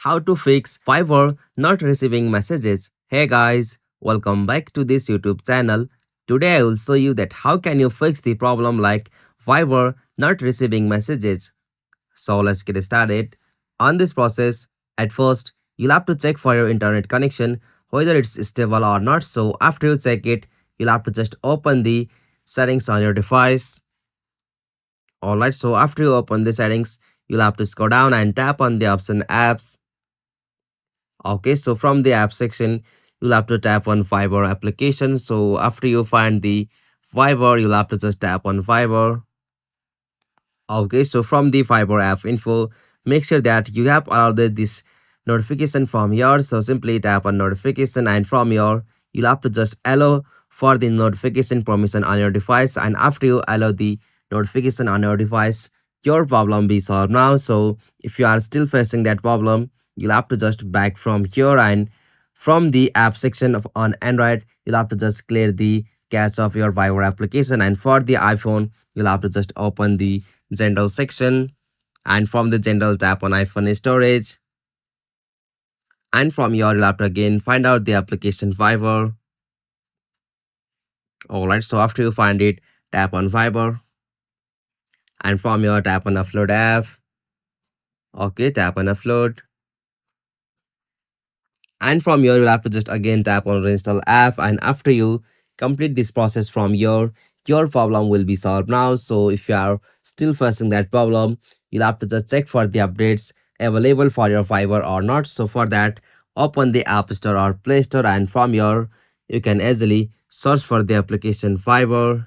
how to fix Fiverr not receiving messages. Hey guys, welcome back to this YouTube channel. Today I will show you that how can you fix the problem like Fiverr not receiving messages. So let's get started. On this process, at first, you'll have to check for your internet connection whether it's stable or not. So after you check it, you'll have to just open the settings on your device. Alright, so after you open the settings, you'll have to scroll down and tap on the option apps. Okay, so from the app section, you'll have to tap on Fiverr application. So after you find the Fiverr, you'll have to just tap on Fiverr. Okay, so from the Fiverr app info, make sure that you have allowed this notification from here. So simply tap on notification, and from here, you'll have to just allow for the notification permission on your device. And after you allow the notification on your device, your problem be solved now. So if you are still facing that problem, you'll have to just back from here, and from the app section of on Android, you'll have to just clear the cache of your Fiverr application. And for the iPhone, you'll have to just open the general section, and from the general tap on iPhone storage, and from here you'll have to again find out the application Fiverr. Alright, so after you find it, tap on Fiverr, and from here tap on upload app. Okay, tap on upload, and from here you'll have to just again tap on reinstall app. And after you complete this process from here, your problem will be solved now. So if you are still facing that problem, you'll have to just check for the updates available for your Fiverr or not. So for that, open the App Store or Play Store, and from here you can easily search for the application Fiverr,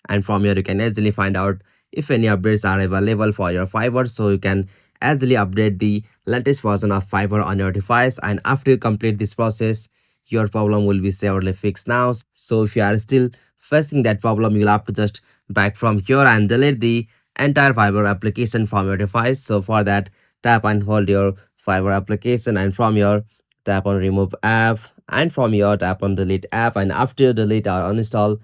and from here you can easily find out if any updates are available for your Fiverr. So you can easily update the latest version of Fiverr on your device, and after you complete this process, your problem will be surely fixed now. So if you are still facing that problem, you'll have to just back from here and delete the entire Fiverr application from your device. So for that, tap and hold your Fiverr application, and from here tap on remove app, and from here tap on delete app. And after you delete or uninstall,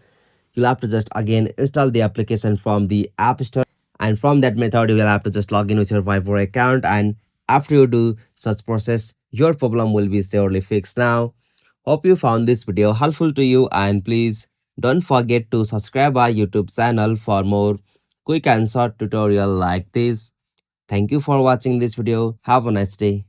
you'll have to just again install the application from the App Store, and from that method you will have to just log in with your Fiverr account. And after you do such process, your problem will be surely fixed now. Hope you found this video helpful to you, and please don't forget to subscribe our YouTube channel for more quick and short tutorial like this. Thank you for watching this video. Have a nice day.